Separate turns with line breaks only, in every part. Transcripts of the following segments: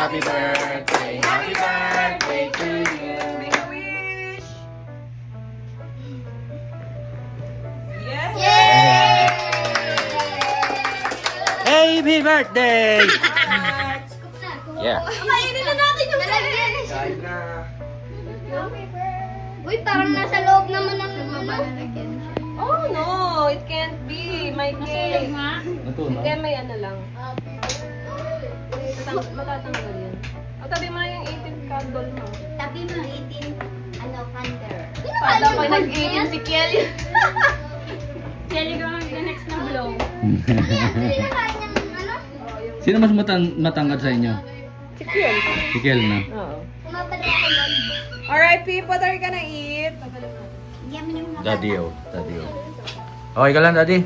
happy birthday to you.
Make a wish. Yes.
Yay! Happy birthday! Yeah.
Kainin na natin yung cake.
Kain na.
Uy, parang nasa loob naman ng ano.
Oh no, it can't be. My cake. Hindi, may ano lang. Matatanggal yan. O, tabi mo na yung 18th candle mo.
Tabi mo, 18, candle.
Paano pa nag-18 si Kelly?
Kelly ka the next na blow.
Hindi na kaya niyang ano?
Sino mas matangkad sa inyo?
Si Kelly.
Si Kel na.
Oo.
Kumabalik ako doon.
Alright, Pip, what are you gonna eat?
Yan mo yung mga
Daddy oh. Daddy oh. Okay ka lang, Daddy?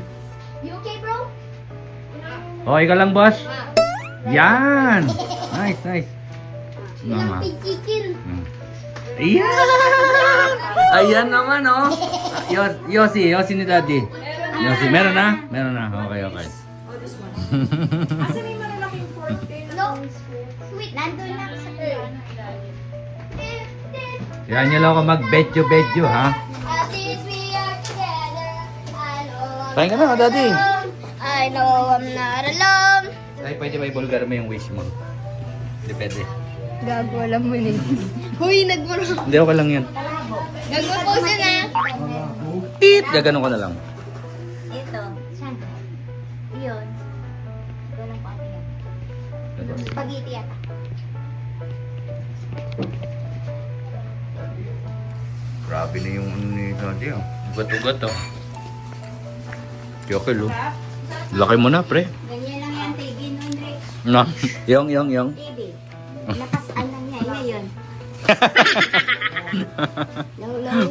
You okay, bro?
Okay ka lang, boss? Yan! Nice, nice.
Ilang
Mama.
big chicken.
Ayan! Ayan naman, oh. Yossi ni Daddy. Yossi, meron na? Meron na. Okay, okay.
Kasi may malalaking fork din.
No, sweet. Nandun lang sa
Kaya niyo lang ako mag-bedyo, ha?
Since we are together, I know
Kain ka na, Daddy.
I know I'm not alone.
Ay, pwede ba i-bulgar mo yung wish mo? Depende.
Gago, alam mo ni. Huy, nagmuro.
Hindi, okay lang yan.
Nagpo-pose yun na.
Tit! Gaganon ko na lang.
Ito. Saan? Yun. Ganun pa ano yan. Spaghetti yata.
Grabe na yung ano ni Daddy, oh. Ugat-ugat, oh. Okay, lo. Laki mo na, pre.
Ganyan lang yan, TV, Andre.
Na, yung.
TV. Nakasaan lang yan. Ngayon. Law.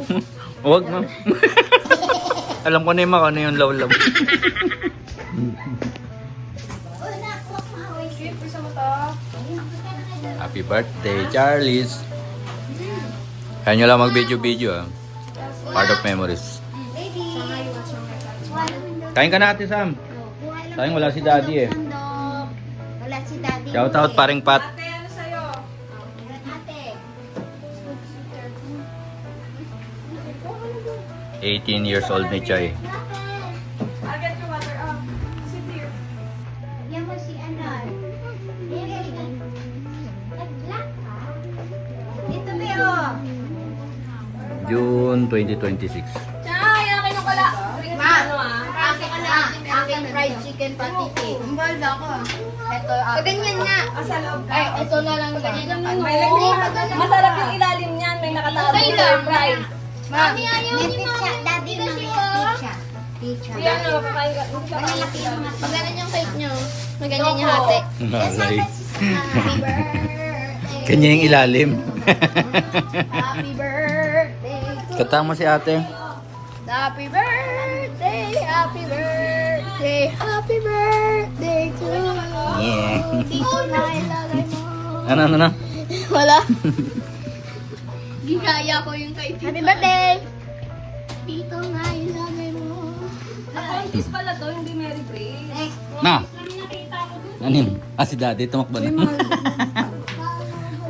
Huwag, ma'am. Alam ko na yung ano yung law-law.
Oh, nakuha mo away.
Pip, gusto mo to?
Happy birthday, Charlies. Kaya nyo lang mag-video, ah. Part of memories.
Baby.
Kain ka na, Ate Sam. Sayang wala si Daddy, eh.
Wala si Daddy.
Shout out, paring Pat.
Ate, ano sa'yo?
Ate.
18 years old ni Chay.
I'll get you water. Sit here.
Yan mo si ano. Nag-black ka? Dito ba oh.
June 2026.
Chay, akin yung kala. Ano
Aking fried chicken patiti. Umbal na ako. Ito, ganyan nga.
Sa loob ka.
Ay, ito na lang ganyan.
May lagay. Masarap yung ilalim niyan. May nakatago yung fries.
Mami, ayaw ni Mami. Daddy na pizza. Pizza.
Yan na, kakain ka.
Malalaki yung mga pag ganyan yung cake nyo. Maganyan yung hati.
Malay.
Happy birthday.
Kanya yung ilalim.
Happy birthday.
Katama si ate.
Happy birthday. Happy birthday. Happy birthday to you.
Yeah.
Dito na ilagay mo.
Ano?
Wala. Ginaya ko yung kay Tito. Happy birthday! Dito nga ilagay mo.
Apologies pala to, hindi Mary Grace.
Na. Anin? Si Daddy tumakbo na.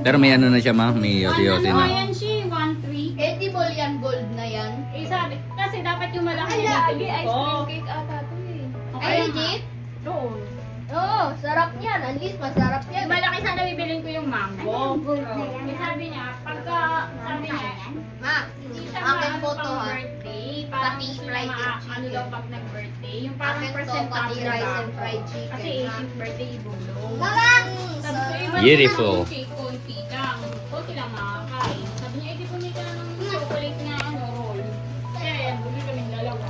Pero may ano na siya, ma. May yosi-yosi na.
Ayan siya, 1-3.
Edible yan, gold na yan.
Eh sabi, kasi dapat yung malaki
Ay,
na
lagi ice
dito.
cream cake ata to eh.
Ay, legit?
Doon.
Oo, sarap yan. At least masarap yan.
Yung malaki sana bibilin ko yung mango.
Gold na yan.
Eh sabi niya, pagka, sabi niya,
Ma,
hindi siya
akin
maano
photo
pang
ha.
birthday. Parang
Pati
gusto
fried
niya
chicken.
ano daw pag nag-birthday. Yung parang
Akin to,
presentable
pati rice
ba
and
ako.
fried chicken.
Kasi 18th birthday ibulong.
Mama!
Sabi ko, iba
Beautiful.
yung cake konti lang. Konti lang makakain. Sabi niya, edi bumili ka ng chocolate na roll. Kaya yan, bumili kami dalawa.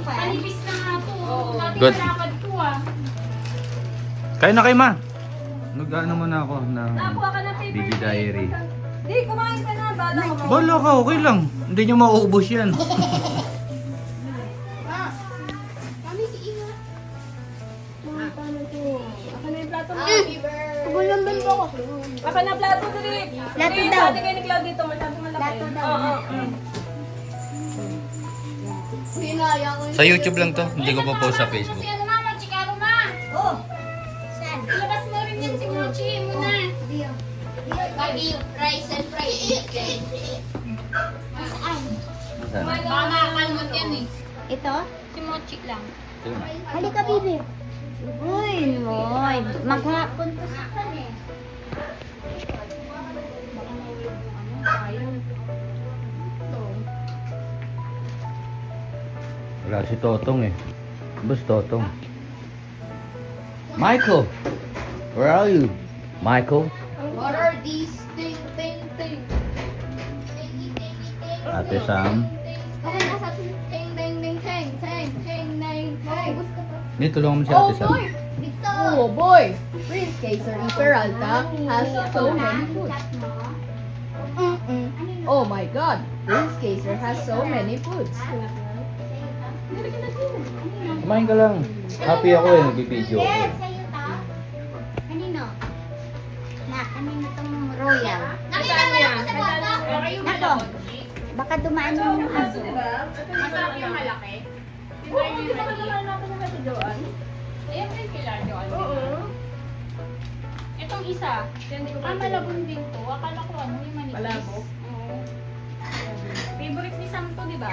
Panipis na nga to. Dati
Good.
malakad ko ah.
Kain na kayo, ma. Mag-ano muna ako ng
Nakuha ka na paper
baby diary.
Di, kumain ka na. Bala ka mo.
Bala ka, okay lang. Hindi nyo mauubos yan.
Kami si Ina.
Paano to? Ako na yung plato mo.
Happy birthday. Kabulamban ko ako.
Ako na plato dali.
Plato
Dali,
daw.
Pati kayo ni Cloud dito. Masyado malaki.
Plato daw.
Oo.
Pinaya ko
Sa YouTube lang to. Hindi ko pa post sa Facebook.
Kasi ano mama, chikaro ma.
Oh! Saan?
Ilabas mo rin yan si Mochi muna.
Diyo. rice and fried chicken.
Saan?
Baka nakakalmot yan eh.
Ito?
Si Mochi lang.
Sige na.
Halika, baby. Uy, Moy. Maghapon pa sa kanya.
Wala si Totong eh. Bus Totong. Michael! Where are you? Michael?
What are these thing?
Ate Sam?
Okay, nasa ting.
May tulungan mo si Ate Sam.
Dito.
Oh boy, Prince Kaiser E. Peralta has so many foods. Oh my God, Prince Kaiser has so many foods.
Kumain ka lang. Happy ako eh, nag-video ako eh.
Sa'yo ta? Kanino? Kanino tong royal? Nakita mo lang sa bata?
Okay yung
Nako.
malaki.
Baka dumaan yung aso.
Masarap yung malaki. Tinry mo yung maliit. Ayan ba yung kila Joan? Oo. Itong isa. Malabon din to. Akala ko ano yung manipis. Malabo? Oo. Favorite ni Sam to, di ba?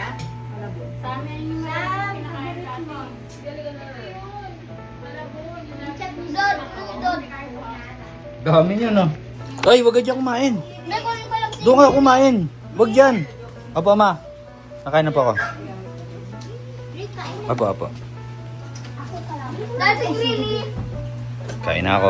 Malabon. Sana yung pinakain natin. Malabon.
Udod.
Dami niya no. Ay, wag ka dyan kumain.
May kunin ko lang
Doon ka kumain. Wag dyan. Apo, ma. Nakain na po ako. Apo.
Dahil si Grilly.
Kain na ako.